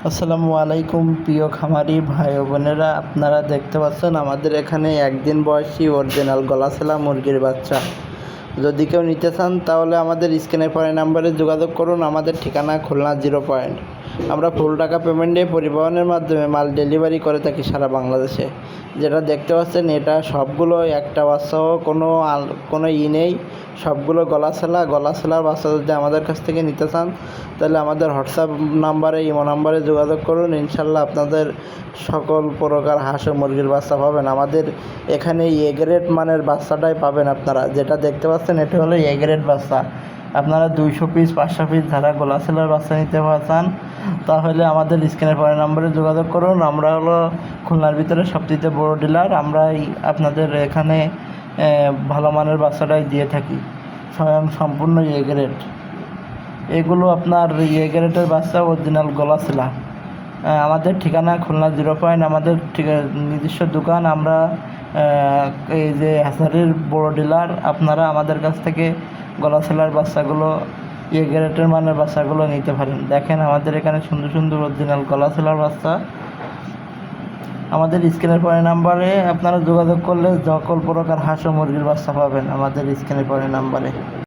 আসসালামু আলাইকুম প্রিয় খামারি ভাই ও বোনেরা, আপনারা দেখতে পাচ্ছেন আমাদের এখানে একদিন বয়সী অরিজিনাল গলাছেলা মুরগির বাচ্চা। যদি কেউ নিতে চান তাহলে আমাদের স্ক্রিনে পড়া নাম্বারে যোগাযোগ করুন। আমাদের ঠিকানা খুলনা 0 পয়েন্ট। আমরা ফুল টাকা পেমেন্টে পরিবহনের মাধ্যমে মাল ডেলিভারি করে থাকি সারা বাংলাদেশে। যেটা দেখতে পাচ্ছেন এটা সবগুলো একটা বাচ্চাও কোনো নেই, সবগুলো গলাছেলার বাচ্চা। যদি আমাদের কাছ থেকে নিতে চান তাহলে আমাদের হোয়াটসঅ্যাপ নাম্বারে, ইমো নাম্বারে যোগাযোগ করুন। ইনশাল্লাহ আপনাদের সকল প্রকার হাঁস ও মুরগির বাচ্চা পাবেন। আমাদের এখানে এ গ্রেড মানের বাচ্চাটাই পাবেন আপনারা। যেটা দেখতে পাচ্ছেন এটা হলো এ গ্রেড বাচ্চা। আপনারা 200 পিস 500 পিস যারা গলাছেলার বাচ্চা নিতে চান তাহলে আমাদের স্ক্রিনে পড়া নাম্বারে যোগাযোগ করুন। আমরা হলো খুলনার ভিতরে সবচেয়ে বড় ডিলার। আমরাই আপনাদের এখানে ভালো মানের বাচ্চাটাই দিয়ে থাকি, সম্পূর্ণ এ গ্রেড। এগুলো আপনার এ গ্রেডের বাচ্চা, অরিজিনাল গলাছেলা। আমাদের ঠিকানা খুলনা 0 পয়েন্ট। আমাদের নিজস্ব দোকান। আমরা এই যে হাসারির বড় ডিলার। আপনারা আমাদের কাছ থেকে গলাছেলার বাচ্চাগুলো, এ গ্রেডের মানের বাচ্চাগুলো নিতে পারেন। দেখেন আমাদের এখানে সুন্দর সুন্দর অরিজিনাল গলাছেলার বাচ্চা। আমাদের স্ক্রিনের পরে নাম্বারে আপনারা যোগাযোগ করলে সকল প্রকার হাঁস ও মুরগির বাচ্চা পাবেন আমাদের স্ক্রিনের পরে নাম্বারে।